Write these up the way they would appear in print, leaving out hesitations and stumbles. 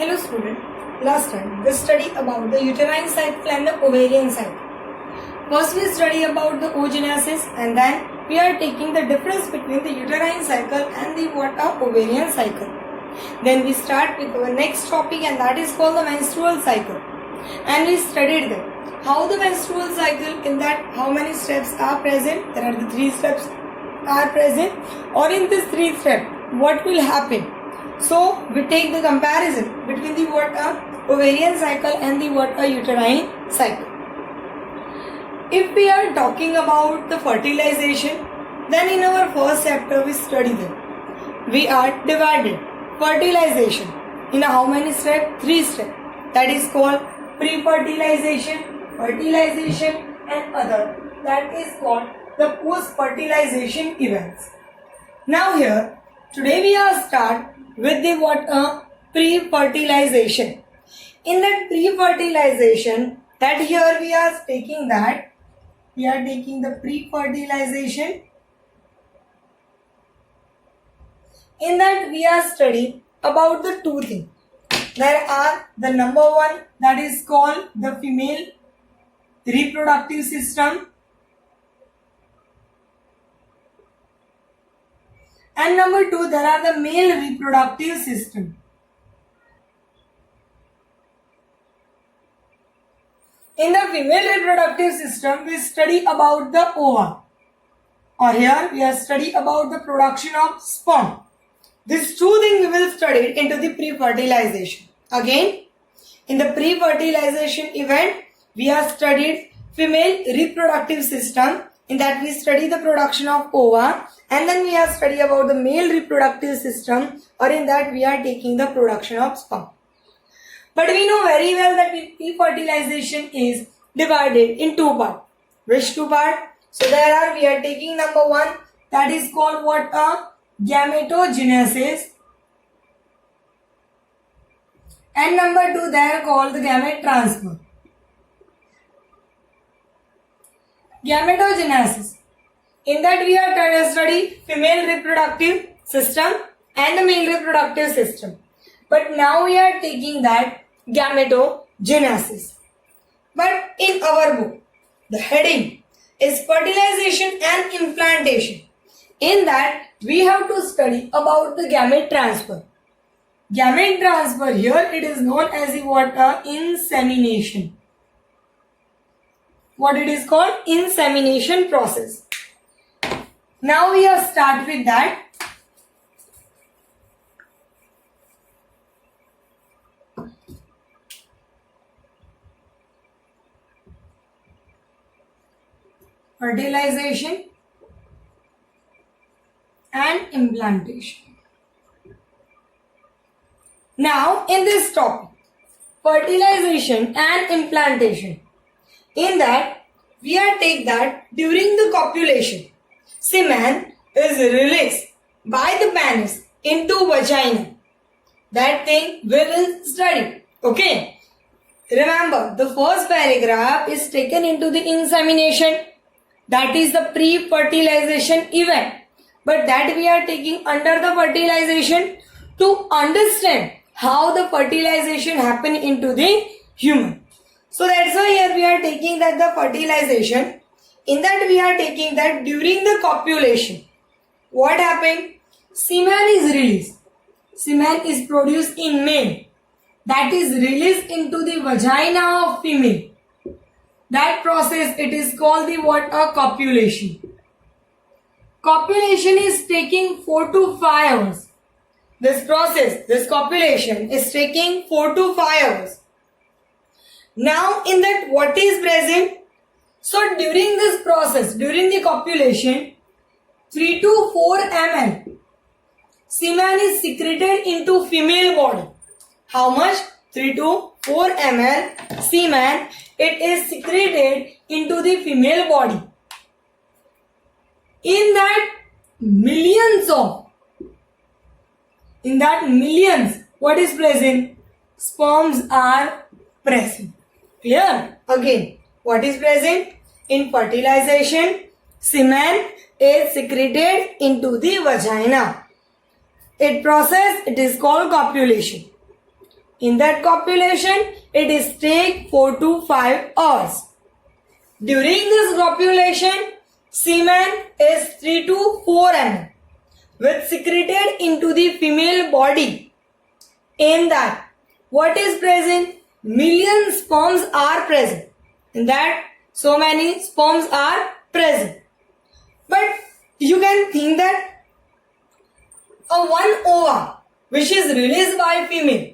Hello student, last time we studied about the uterine cycle and the ovarian cycle. First we study about the oogenesis and then we are taking the difference between the uterine cycle and the ovarian cycle. Then we start with our next topic and that is called the menstrual cycle. And we studied that how the menstrual cycle, in that how many steps are present. There are the 3 steps are present, or in this 3 steps what will happen. So we take the comparison between the ovarian cycle and the uterine cycle. If we are talking about the fertilization, then in our first chapter we study that we are divided fertilization in how many steps? 3 steps. That is called pre-fertilization, fertilization and other. That is called the post-fertilization events. Now here, today we are start with the pre-fertilization. In that pre-fertilization, that here we are taking that, we are taking the pre-fertilization. In that we are studying about the 2 things. There are the number 1, that is called the female reproductive system, and number 2, there are the male reproductive system. In the female reproductive system, we study about the ova, or here we are study about the production of sperm. These 2 things we will study into the pre-fertilization. Again, in the pre-fertilization event, we have studied female reproductive system. In that we study the production of ova, and then we have studied about the male reproductive system, or in that we are taking the production of sperm. But we know very well that pre-fertilization is divided in 2 parts. Which 2 parts? So there are, we are taking number 1, that is called gametogenesis, and number 2, they are called the gamete transfer. Gametogenesis. In that we are trying to study female reproductive system and the male reproductive system. But now we are taking that gametogenesis. But in our book, the heading is fertilization and implantation. In that we have to study about the gamete transfer. Gamete transfer, here it is known as the insemination. What it is called? Insemination process. Now we are start with that. Fertilization and implantation. Now in this topic, fertilization and implantation, in that we are take that during the copulation, semen is released by the penis into vagina. That thing we will study. Okay. Remember, the first paragraph is taken into the insemination. That is the pre-fertilization event. But that we are taking under the fertilization to understand how the fertilization happen into the human. So that's why here we are taking that the fertilization. In that we are taking that during the copulation, what happened? Semen is released. Semen is produced in male. That is released into the vagina of female. That process, it is called the copulation. Copulation is taking 4 to 5 hours. This process, this copulation is taking 4 to 5 hours. Now in that what is present? So during this process, during the copulation, 3 to 4 ml semen is secreted into female body. How much? 3 to 4 ml semen, it is secreted into the female body. In that millions, what is present? Sperms are present. Clear? Again, what is present? In fertilization, semen is secreted into the vagina. It process, it is called copulation. In that copulation, it is take 4 to 5 hours. During this copulation, semen is 3 to 4 ml, which secreted into the female body. In that, what is present? Million sperms are present. In that, so many sperms are present. But you can think that a one ova which is released by female,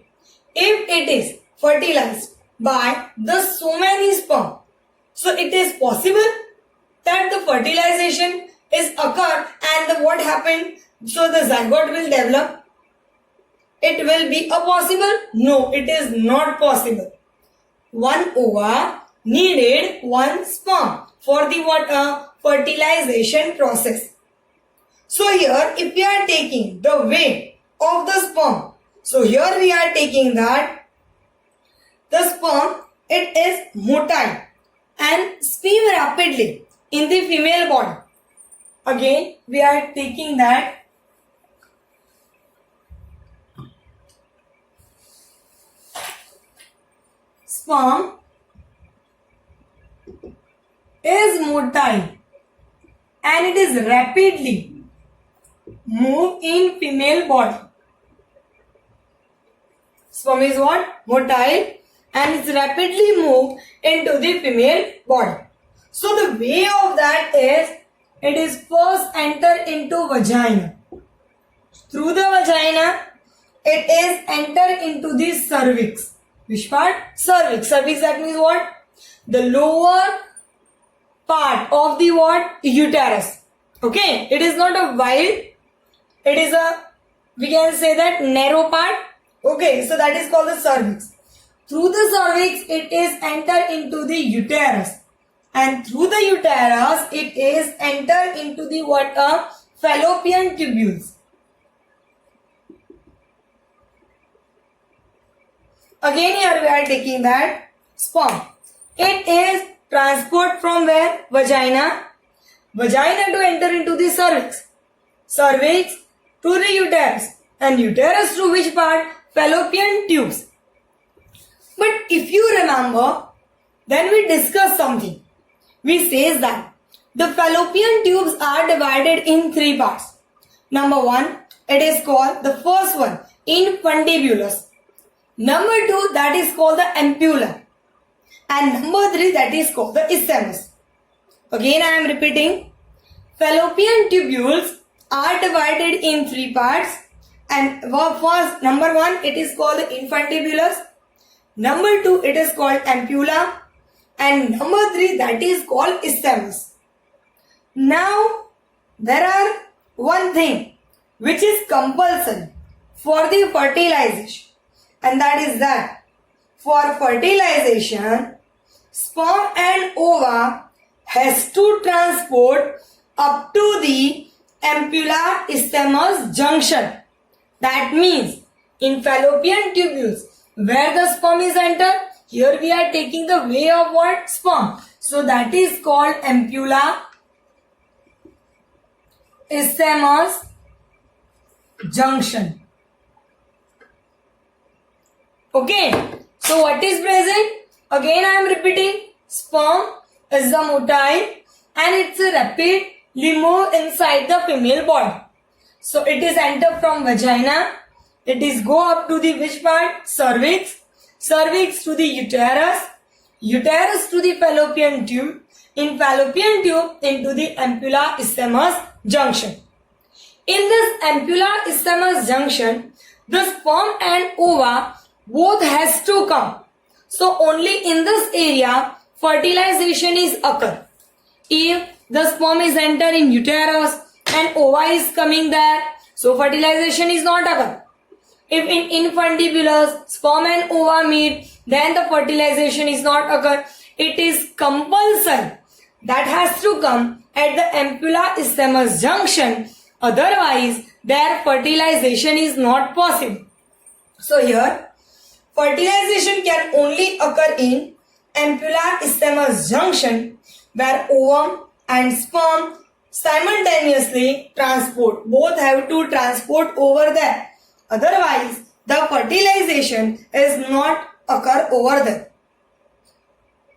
if it is fertilized by the so many sperm, so it is possible that the fertilization is occur and what happened, so the zygote will develop. It will be a possible? No, it is not possible. One ova needed one sperm for the fertilization process. So here if we are taking the weight of the sperm, so here we are taking that the sperm, it is motile and spin rapidly in the female body. Again we are taking that sperm is motile and it is rapidly move in female body. Sperm is what? Motile and it's rapidly move into the female body. So the way of that is, it is first enter into vagina. Through the vagina, it is enter into the cervix. Which part? Cervix. Cervix, that means what? The lower part of the what? Uterus. Okay. It is not a wide. It is a, we can say that narrow part. Okay. So that is called the cervix. Through the cervix, it is enter into the uterus. And through the uterus, it is enter into the what? Fallopian tubules. Again here we are taking that sperm. It is transport from where? Vagina. Vagina to enter into the cervix. Cervix to the uterus. And uterus to which part? Fallopian tubes. But if you remember, then we discussed something. We says that the fallopian tubes are divided in 3 parts. Number 1, it is called the first one, infundibulus. Number 2, that is called the ampulla. And number 3, that is called the isthmus. Again I am repeating. Fallopian tubules are divided in 3 parts. And first, number 1, it is called the infundibulus. Number 2, it is called ampulla. And number 3, that is called isthmus. Now, there are one thing which is compulsory for the fertilization. And that is that for fertilization, sperm and ova has to transport up to the ampulla isthmus junction. That means in fallopian tubules, where the sperm is entered, here we are taking the way of what? Sperm. So that is called ampulla isthmus junction. Okay. So what is present? Again I am repeating. Sperm is the motile and it's a rapidly move inside the female body. So it is enter from vagina. It is go up to the which part? Cervix. Cervix to the uterus. Uterus to the fallopian tube. In fallopian tube into the ampulla isthmus junction. In this ampulla isthmus junction, the sperm and ova both has to come. So only in this area fertilization is occur. If the sperm is enter in uterus and ova is coming there, so fertilization is not occur. If in infundibulus sperm and ova meet, then the fertilization is not occur. It is compulsory that has to come at the ampulla isthmus junction. Otherwise, their fertilization is not possible. So here, fertilization can only occur in ampulla isthmus junction, where ovum and sperm simultaneously transport. Both have to transport over there. Otherwise, the fertilization is not occur over there.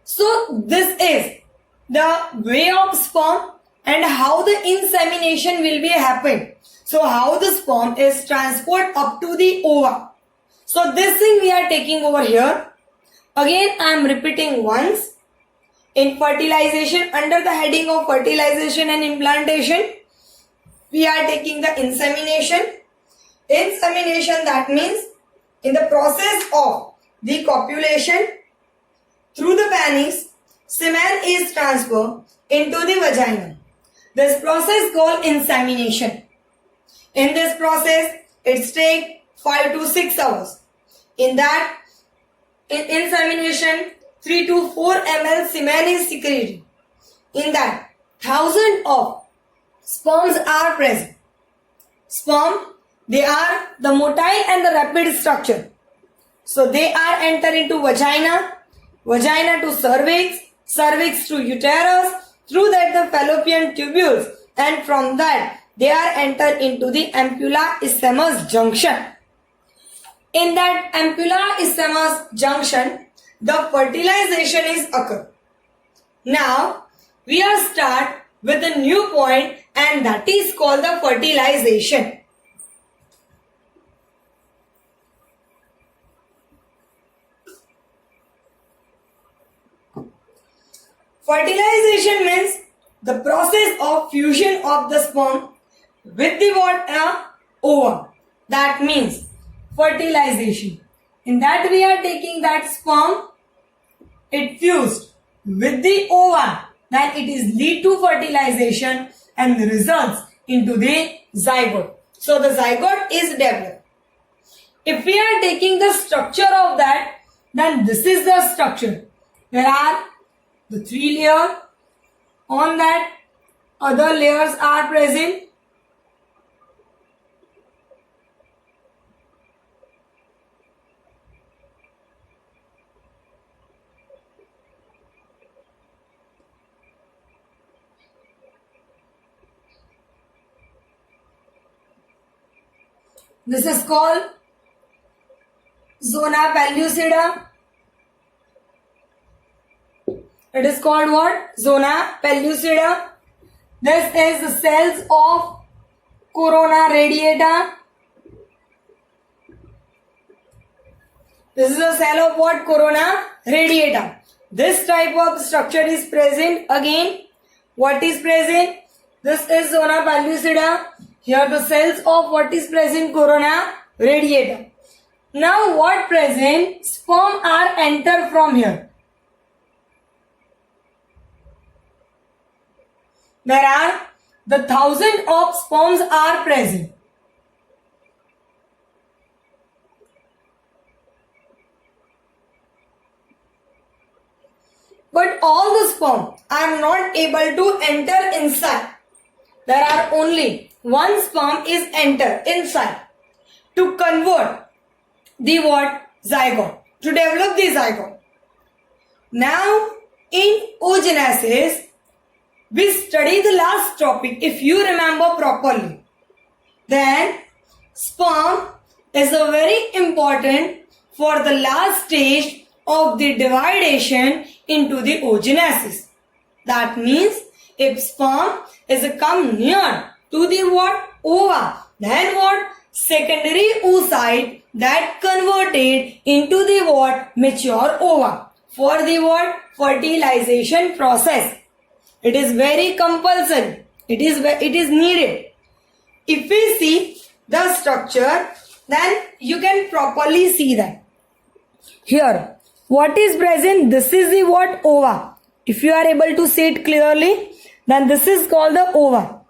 So this is the way of sperm and how the insemination will be happen. So how the sperm is transported up to the ova. So this thing we are taking over here. Again I am repeating once. In fertilization, under the heading of fertilization and implantation, we are taking the insemination. Insemination, that means in the process of the copulation, through the penis, semen is transferred into the vagina. This process called insemination. In this process, it takes 5 to 6 hours. In that, in insemination, 3 to 4 ml semen is secreted. In that, thousands of sperms are present. Sperm, they are the motile and the rapid structure. So they are enter into vagina, vagina to cervix, cervix to uterus, through that the fallopian tubules, and from that they are enter into the ampulla isthmus junction. In that ampulla isthmus junction, the fertilization is occur. Now we are start with a new point, and that is called the fertilization. Fertilization means the process of fusion of the sperm with the ova. That means fertilization. In that we are taking that sperm, it fused with the ova, then it is lead to fertilization and results into the zygote. So the zygote is developed. If we are taking the structure of that, then this is the structure. There are the 3 layers. On that, other layers are present. This is called zona pellucida. It is called what? Zona pellucida. This is the cells of corona radiata. This is a cell of what? Corona radiata. This type of structure is present. Again, what is present? This is zona pellucida. Here the cells of what is present? Corona radiata. Now what present? Sperm are enter from here. There are the thousands of sperms are present. But all the sperm are not able to enter inside. There are only one sperm is enter inside to convert the what? Zygote. To develop the zygote. Now in oogenesis, we study the last topic, if you remember properly. Then sperm is a very important for the last stage of the dividation into the oogenesis. That means if sperm is come near to the what? Ova, then what? Secondary oocyte that converted into the what? Mature ova for the what? Fertilization process. It is very compulsory. It is needed. If we see the structure, then you can properly see that. Here, what is present? This is the what? Ova. If you are able to see it clearly, then this is called the ova.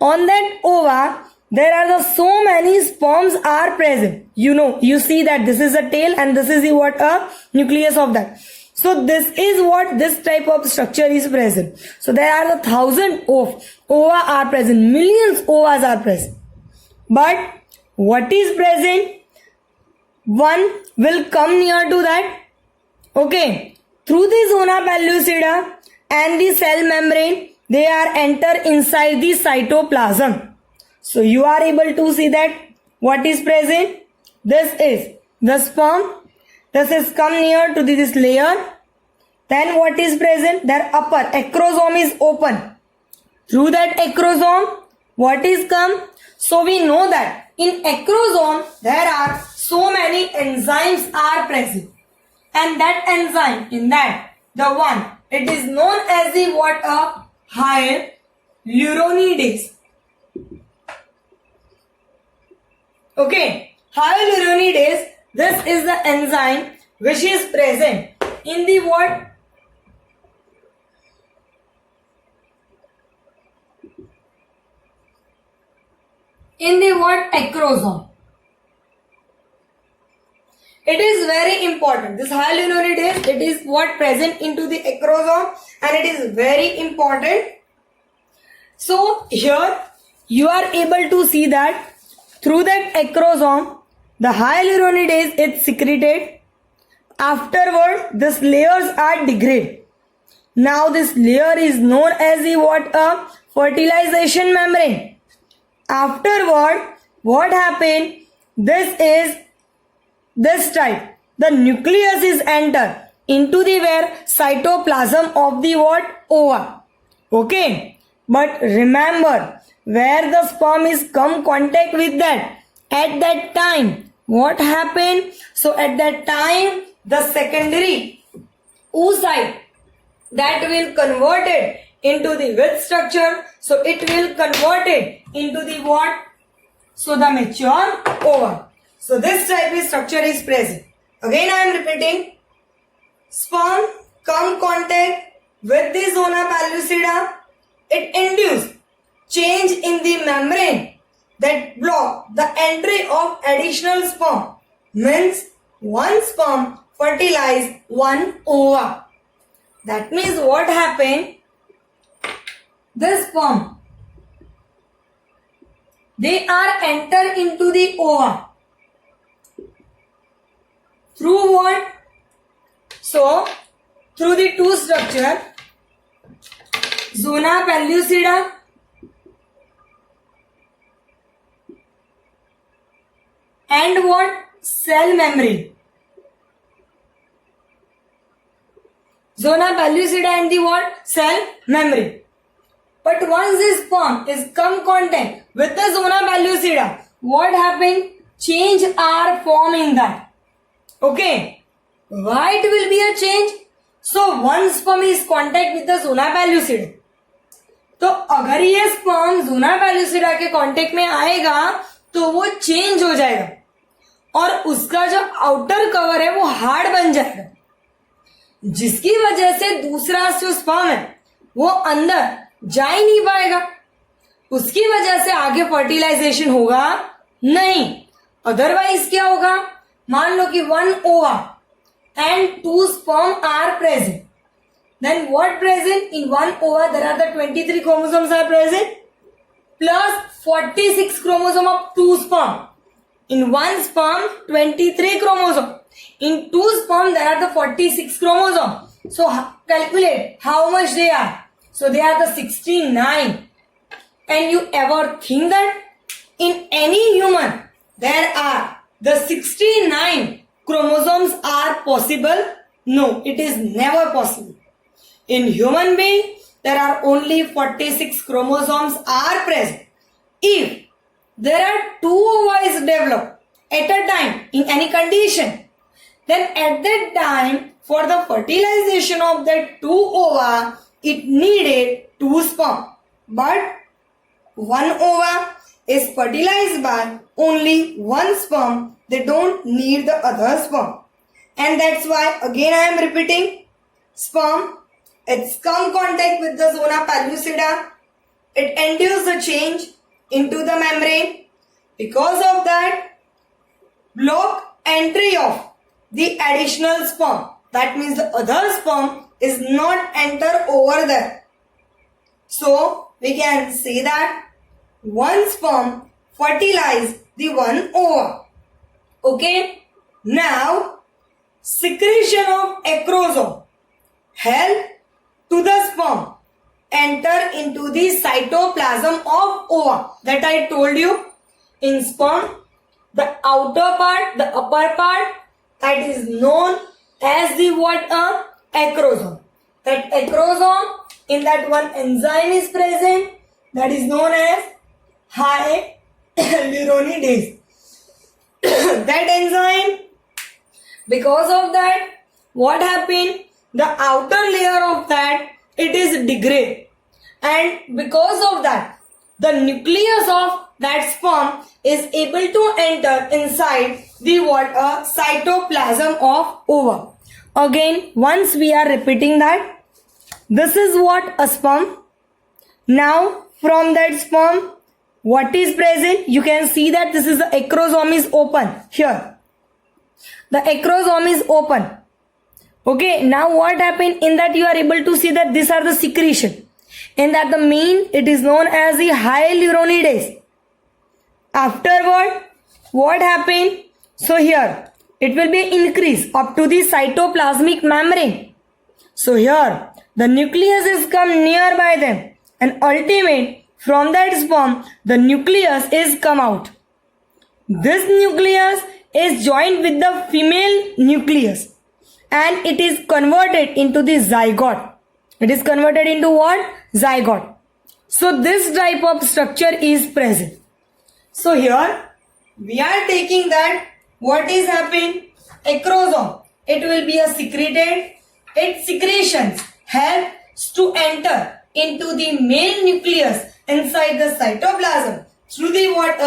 On that ova, there are the so many sperms are present. You see that this is a tail and this is the what? A nucleus of that. So this is what this type of structure is present. So there are the thousands of ova are present. Millions ovas are present. But what is present? One will come near to that. Okay. Through the zona pellucida and the cell membrane, they are enter inside the cytoplasm. So you are able to see that what is present? This is the sperm. This is come near to this layer. Then what is present? Their upper acrosome is open. Through that acrosome, what is come? So we know that in acrosome there are so many enzymes are present, and that enzyme in that the one it is known as the what a hyaluronidase. Okay, hyaluronidase. This is the enzyme which is present in the what? In the what? Acrosome. It is very important. This hyaluronidase, it is what present into the acrosome, and it is very important. So here you are able to see that through that acrosome, the hyaluronidase is secreted. Afterward, these layers are degraded. Now this layer is known as the what? A fertilization membrane. Afterward, what happened? This is this type. The nucleus is enter into the where cytoplasm of the what? Ova. Okay. But remember, where the sperm is come contact with that, at that time, what happened? So at that time, the secondary oocyte that will convert it into the width structure. So it will convert it into the what? So the mature ova. So this type of structure is present. Again I am repeating. Sperm come contact with the zona pellucida. It induce change in the membrane that block the entry of additional sperm. Means one sperm fertilize one ova. That means what happened? This sperm, they are enter into the ova. Through what? So, through the two structure, zona pellucida and what? Cell membrane. Zona pellucida and the what? Cell membrane. But once this sperm is come contact with the zona pellucida, what happened? Change are formed in that. Okay. Why it will be a change? So one sperm is contact with the zona pellucida. तो अगर ये sperm zona pellucida के contact में आएगा तो वो change हो जाएगा और उसका जो आउटर कवर है वो हार्ड बन जाएगा, जिसकी वजह से दूसरा जो स्पर्म है वो अंदर जा ही नहीं पाएगा. उसकी वजह से आगे फर्टिलाइजेशन होगा नहीं. अदरवाइज क्या होगा? मान लो कि one ova and two sperm are present. Then what present? In one ova there are the 23 chromosomes are present plus 46 chromosome of two sperm. In one sperm 23 chromosome. In two sperm there are the 46 chromosome. So calculate how much they are. So they are the 69. And you ever think that in any human there are the 69 chromosomes are possible? No, it is never possible. In human being, there are only 46 chromosomes are present. If there are two ovaries developed at a time in any condition, then at that time for the fertilization of that two ova, it needed two sperm. But one ova is fertilized by only one sperm. They don't need the other sperm. And that's why again I am repeating, sperm, it's come contact with the zona pellucida. It induces the change into the membrane. Because of that, block entry of the additional sperm. That means the other sperm is not enter over there. So we can say that one sperm fertilize the one ova. Okay. Now secretion of acrosome help to the sperm enter into the cytoplasm of ova. That I told you. In sperm, the outer part, the upper part, that is known as the what? Acrosome. That acrosome, in that one enzyme is present, that is known as hyaluronidase. That enzyme, because of that, what happened? The outer layer of that, it is degraded, and because of that, the nucleus of that sperm is able to enter inside the what? Cytoplasm of ova. Again, once we are repeating that, this is what? A sperm. Now, from that sperm, what is present? You can see that this is the acrosome is open here. The acrosome is open. Okay, now what happened? In that you are able to see that these are the secretion. In that the main, it is known as the hyaluronidase. Afterward, what happened? So here, it will be increased up to the cytoplasmic membrane. So here, the nucleus is come nearby them, and ultimate from that sperm, the nucleus is come out. This nucleus is joined with the female nucleus, and it is converted into the zygote. It is converted into what? Zygote. So this type of structure is present. So here we are taking that what is happening? Acrosome. It will be a secreted. Its secretions helps to enter into the male nucleus inside the cytoplasm through the what?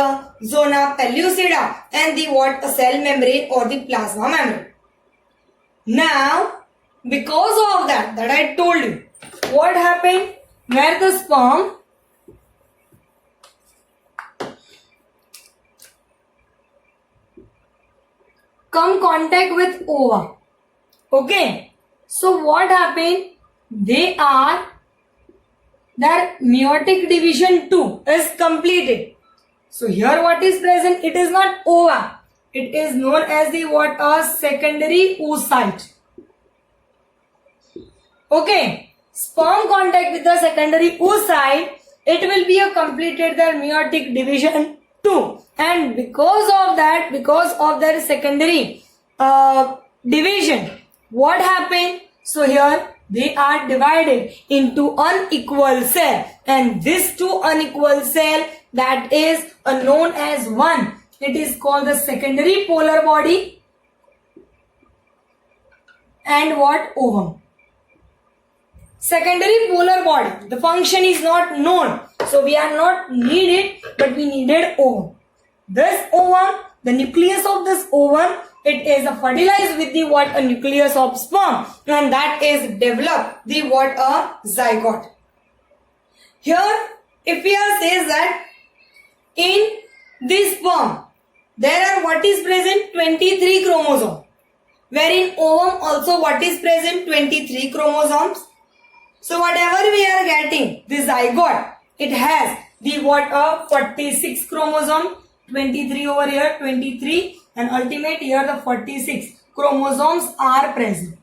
Zona pellucida and the what? Cell membrane or the plasma membrane. Now, because of that I told you, what happened? Where the sperm come contact with ova. Okay. So what happened? Their meiotic division 2 is completed. So here what is present? It is not ova. It is known as the what? Secondary oocyte. Okay. Sperm contact with the secondary oocyte, it will be a completed their meiotic division 2. And because of that, because of their secondary division, what happened? So here they are divided into unequal cell, and this two unequal cell, that is known as one. It is called the secondary polar body and what? Ovum. Secondary polar body, the function is not known, so we are not needed, but we needed ovum. This ovum, the nucleus of this ovum, it is fertilized with the what? A nucleus of sperm, and that is developed the what? A zygote. Here, if we are says that in this sperm there are what is present? 23 chromosomes. Wherein ovum also what is present? 23 chromosomes. So whatever we are getting, the zygote, it has the what? 46 chromosome, 23 over here, 23, and ultimate here the 46 chromosomes are present.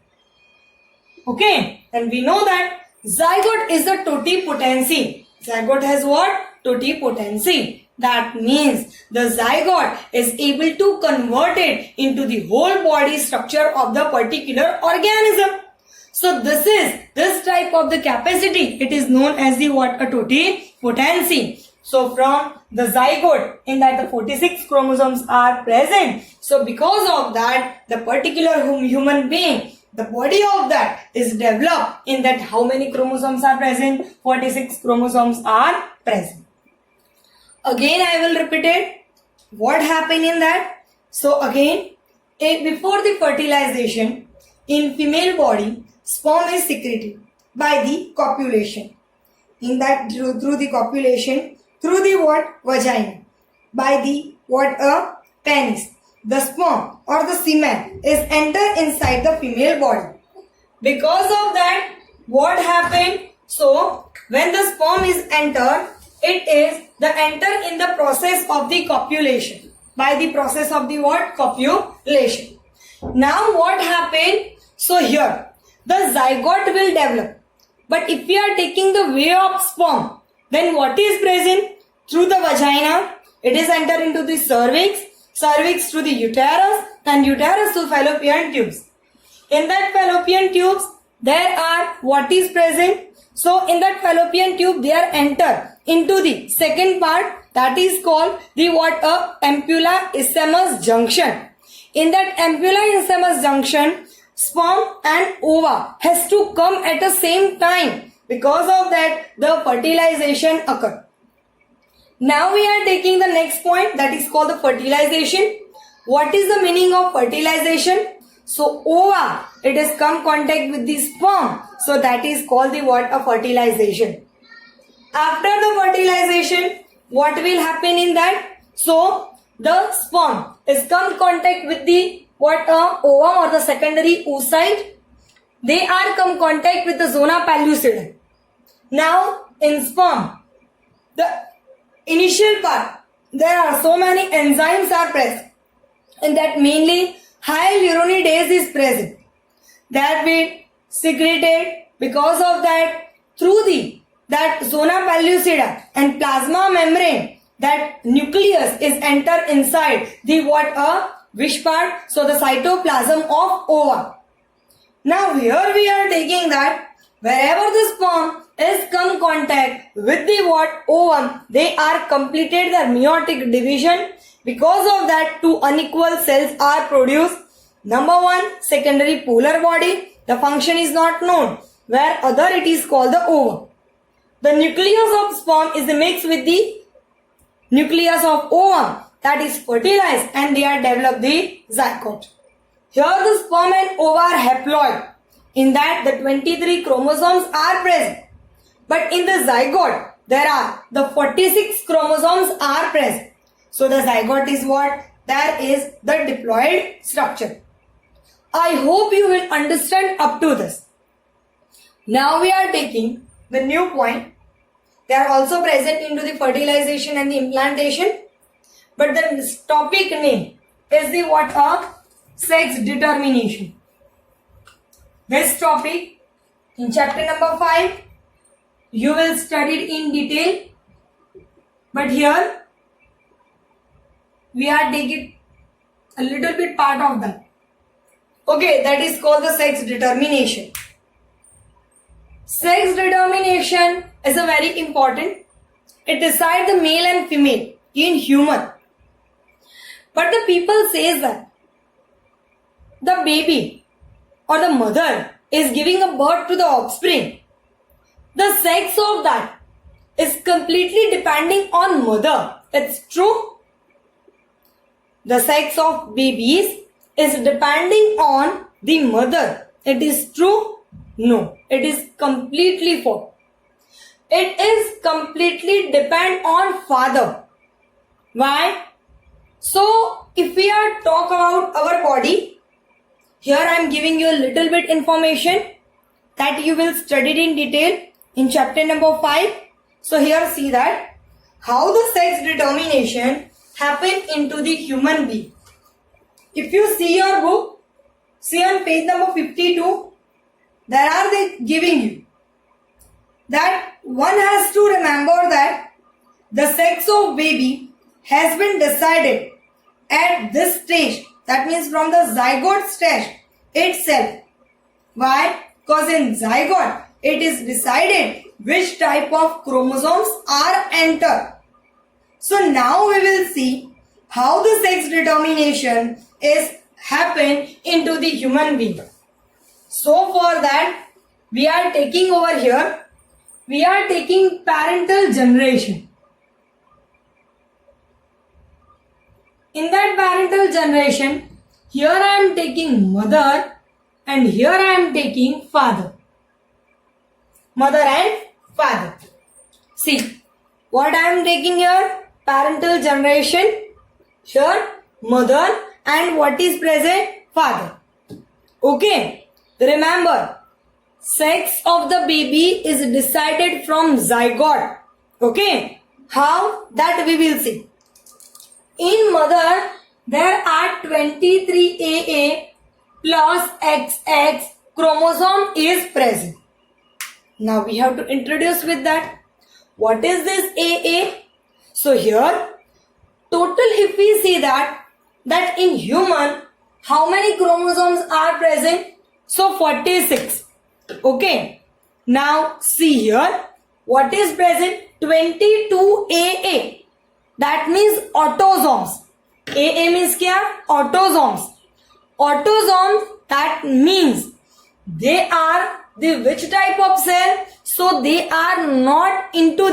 Okay, and we know that zygote is the totipotency. Zygote has what? Totipotency. That means the zygote is able to convert it into the whole body structure of the particular organism. So this type of the capacity, it is known as the what? A totipotency. So from the zygote, in that the 46 chromosomes are present. So because of that, the particular human being, the body of that is developed in that how many chromosomes are present? 46 chromosomes are present. Again I will repeat it. What happened in that? So again, before the fertilization, in female body, sperm is secreted by the copulation. In that through the copulation, through the what? Vagina. By the what? A penis. The sperm or the semen is enter inside the female body. Because of that, what happened? So when the sperm is enter, it is the enter in the process of the copulation. By the process of the what? Copulation. Now what happened? So here the zygote will develop. But if we are taking the way of sperm, then what is present? Through the vagina, it is enter into the cervix. cervix to the uterus, and uterus to fallopian tubes. In that fallopian tubes, there are what is present. So in that fallopian tube, they are enter into the second part, that is called the what? Ampulla isthmus junction. In that ampulla isthmus junction, sperm and ova has to come at the same time. Because of that, the fertilization occur. Now we are taking the next point, that is called the fertilization. What is the meaning of fertilization? So ova, it has come contact with the sperm. So that is called the what? A fertilization. After the fertilization, what will happen in that? So the sperm is come contact with the what? Ova or the secondary oocyte. They are come contact with the zona pellucidum. Now in sperm, the initial part, there are so many enzymes are present, and that mainly hyaluronidase is present. That will secreted. Because of that, through that zona pellucida and plasma membrane, that nucleus is enter inside the what? Which part? So the cytoplasm of ova. Now here we are taking that wherever the sperm is come contact with the what? Ovum, they are completed their meiotic division. Because of that, two unequal cells are produced. Number one, secondary polar body. The function is not known. Where other it is called the ovum. The nucleus of sperm is mixed with the nucleus of ovum, that is fertilized, and they are developed the zygote. Here the sperm and ova are haploid. In that the 23 chromosomes are present. But in the zygote, there are the 46 chromosomes are present. So the zygote is what? There is the diploid structure. I hope you will understand up to this. Now we are taking the new point. They are also present into the fertilization and the implantation. But the topic name is the what? Sex determination. This topic in chapter number 5, you will study it in detail. But here, we are taking a little bit part of that. Okay, that is called the sex determination. Sex determination is a very important. It decides the male and female in human. But the people says that the baby or the mother is giving a birth to the offspring. The sex of that is completely depending on mother. It's true. The sex of babies is depending on the mother. It is true. No, it is completely false. It is completely depend on father. Why? So, if we are talk about our body, here I am giving you a little bit information that you will study it in detail in chapter number 5. So here see that how the sex determination happen into the human being. If you see your book, see on page number 52, there are they giving you that one has to remember that the sex of baby has been decided at this stage. That means from the zygote stage itself. Why? Because in zygote it is decided which type of chromosomes are entered. So now we will see how the sex determination is happen into the human being. So for that, we are taking over here, we are taking parental generation. In that parental generation, here I am taking mother and here I am taking father. Mother and father. See, what I am taking here? Parental generation. Here, mother and what is present? Father. Okay. Remember, sex of the baby is decided from zygote. Okay. How? That we will see. In mother, there are 23 AA plus XX chromosome is present. Now we have to introduce with that. What is this AA? So here, total if we see that that in human, how many chromosomes are present? So 46. Okay. Now see here. What is present? 22AA. That means autosomes. AA means kya? Autosomes. Autosomes, that means they are the which type of cell? So they are not into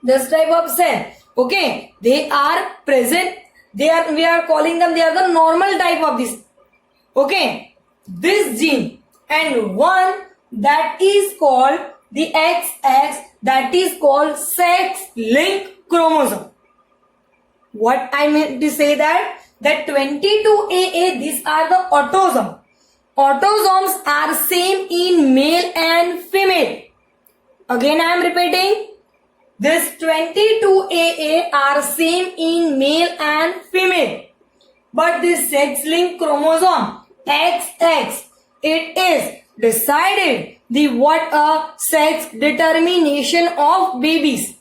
this type of cell. Okay. They are present. We are calling them, they are the normal type of this. Okay. This gene and one that is called the XX, that is called sex-linked chromosome. What I meant to say that 22AA, these are the autosomes. Autosomes are same in male and female. Again I am repeating. This 22AA are same in male and female. But this sex-linked chromosome XX, it is decided the what a sex determination of babies.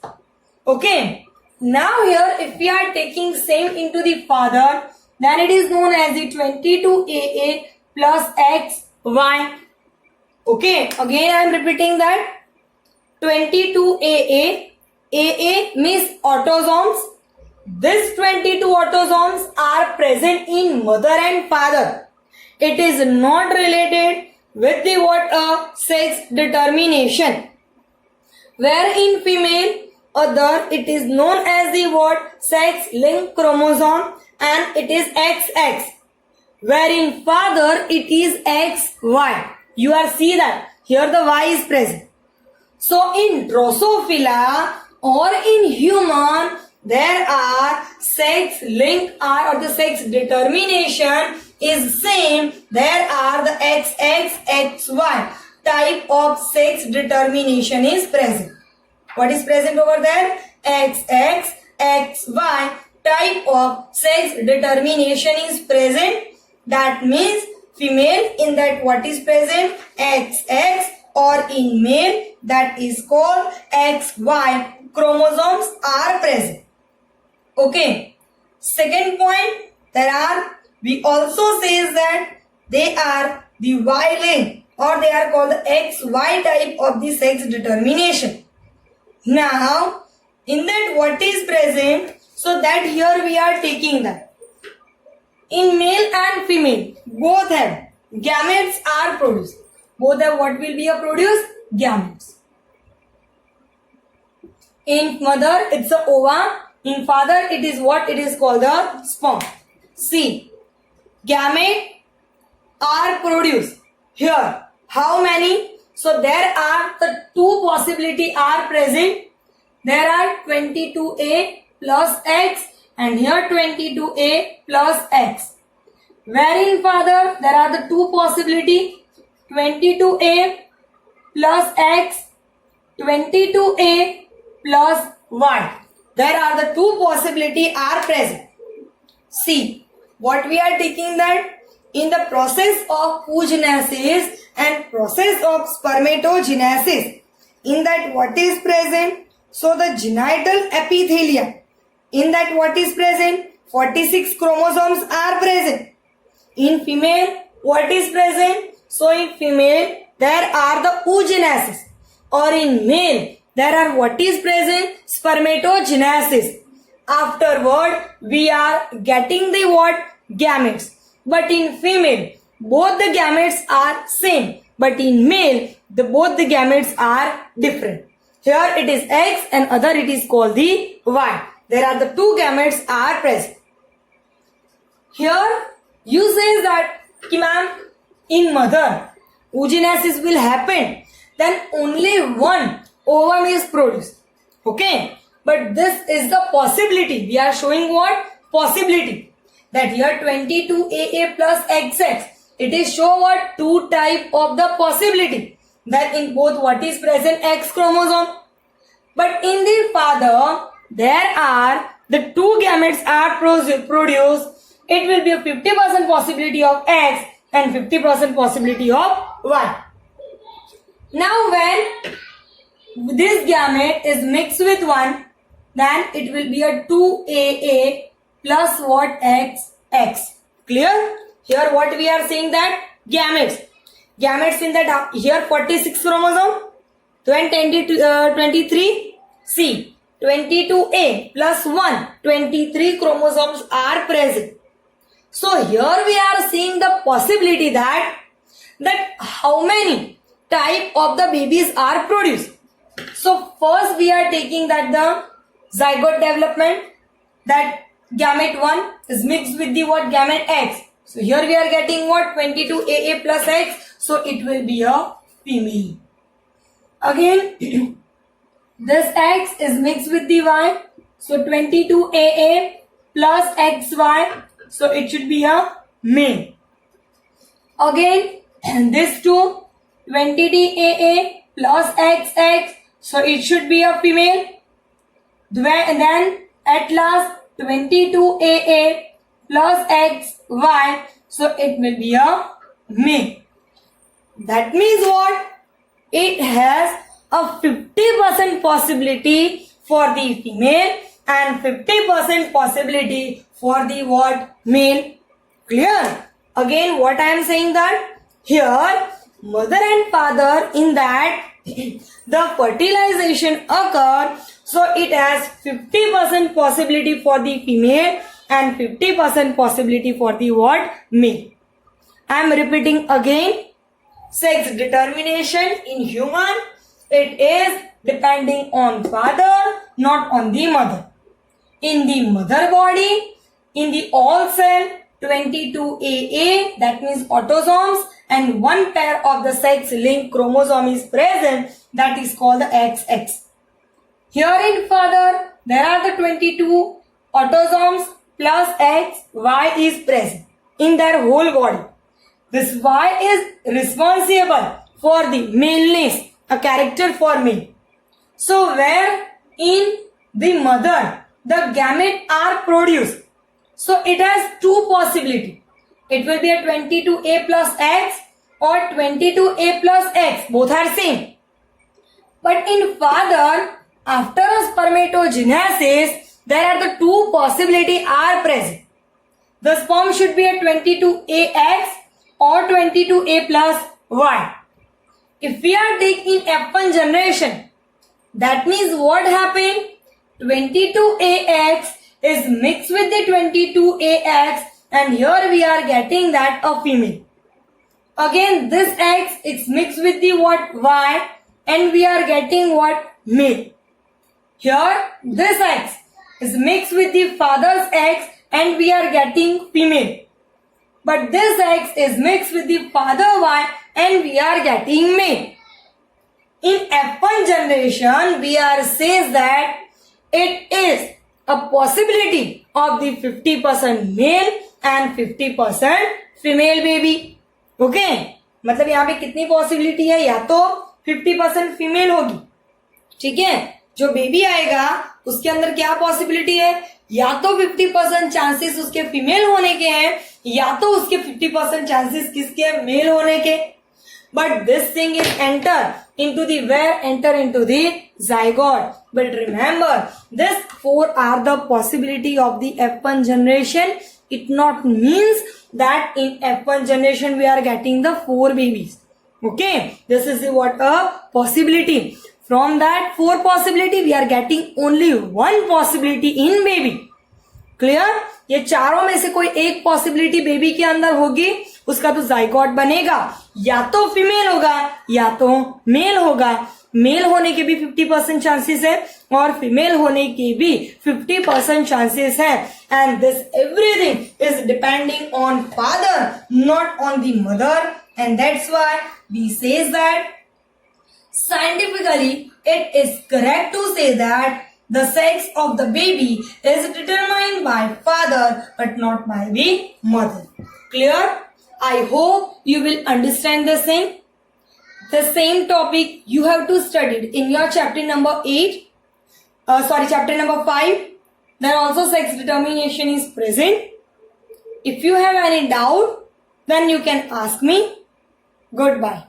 Okay. Now here if we are taking same into the father, then it is known as the 22AA plus XY. Okay. Again I am repeating that. 22AA. AA means autosomes. These 22 autosomes are present in mother and father. It is not related with the what a sex determination. Where in female, other it is known as the what sex-linked chromosome and it is XX. Where in father it is XY. You are see that here the Y is present. So in Drosophila or in human, there are sex-linked or the sex determination is same. There are the XXXY type of sex determination is present. What is present over there? XXXY type of sex determination is present. That means female, in that what is present? XX, or in male that is called XY chromosomes are present. Okay. Second point, we also says that they are the Y-linked or they are called the XY type of the sex determination. Now, in that what is present, so that here we are taking that. In male and female, both have gametes are produced. Both have what will be produced? Gametes. In mother, it's a ova. In father, it is what? It is called the sperm. See, gamete are produced. Here, how many? So there are the two possibility are present. There are 22A plus X and here 22A plus X. Where in father, there are the two possibility 22A plus X, 22A plus Y. There are the two possibility are present. See, what we are taking that in the process of oogenesis and process of spermatogenesis, in that what is present? So the genital epithelium, in that what is present? 46 chromosomes are present. In female, what is present? So in female, there are the oogenesis, or in male, there are what is present? Spermatogenesis. Afterward, we are getting the what? Gametes. But in female, both the gametes are same. But in male, both the gametes are different. Here it is X and other it is called the Y. There are the two gametes are present. Here you say that, ma'am, in mother, oogenesis will happen. Then only one ovum is produced. Okay. But this is the possibility. We are showing what? Possibility. That here 22AA plus XX. It is show what? Two type of the possibility. That in both what is present? X chromosome. But in the father, there are the two gametes are produced. It will be a 50% possibility of X and 50% possibility of Y. Now when this gamete is mixed with one, then it will be a 2AA plus what? X X. Clear? Here what we are saying that gametes. Gametes in that here 46 chromosome, 23 C, 22A plus 1, 23 chromosomes are present. So here we are seeing the possibility that how many type of the babies are produced. So first we are taking that the zygote development, that gamete 1 is mixed with the what gamete X. So here we are getting what 22AA plus X. So it will be a female. Again this X is mixed with the Y. So 22AA plus XY. So it should be a male. Again this 20AA plus XX. So it should be a female. Then at last 22AA plus XY. So it will be a male. That means what? It has a 50% possibility for the female and 50% possibility for the what? Male. Clear? Again what I am saying that here mother and father in that the fertilization occur. So it has 50% possibility for the female and 50% possibility for the what? Male. I am repeating again. Sex determination in human, it is depending on father, not on the mother. In the mother body, in the all cell, 22AA, that means autosomes, and one pair of the sex linked chromosome is present, that is called the XX. Here in father, there are the 22 autosomes plus X, Y is present in their whole body. This Y is responsible for the maleness, a character for male. So where in the mother the gametes are produced. So it has two possibilities. It will be a 22A plus X or 22A plus X. Both are same. But in father, after a spermatogenesis, there are the two possibilities are present. The sperm should be a 22AX or 22A plus Y. If we are taking F1 generation, that means what happened? 22AX is mixed with the 22AX and here we are getting that a female. Again this X is mixed with the what? Y and we are getting what? Male. Here this X is mixed with the father's X and we are getting female. But this X is mixed with the father Y and we are getting male. In F1 generation, we are says that it is a possibility of the 50% male and 50% female baby. Okay? मतलब यहाँ पे कितनी possibility है? या तो 50% female होगी, ठीक है, जो बेबी आएगा उसके अंदर क्या पॉसिबिलिटी है? या तो 50% चांसेस उसके फीमेल होने के हैं या तो उसके 50% चांसेस किसके? मेल होने के. But this thing is enter into the zygote. But remember, this 4 are the possibility of the F1 generation. It not means that in F1 generation we are getting the 4 babies. Okay, this is what a possibility. From that 4 possibility, we are getting only 1 possibility in baby. Clear? ये चारों में से कोई एक possibility baby के अंदर होगी, उसका तो जाइगोट बनेगा, या तो फीमेल होगा या तो मेल होगा. मेल होने के भी 50% चांसेस है और फीमेल होने के भी 50% चांसेस है. And this everything is depending on father, not on the mother. And that's why we says that scientifically it is correct to say that the sex of the baby is determined by father but not by the mother. Clear? I hope you will understand this thing. The same topic you have to study in your chapter number 8. Chapter number 5. Then also sex determination is present. If you have any doubt, then you can ask me. Goodbye.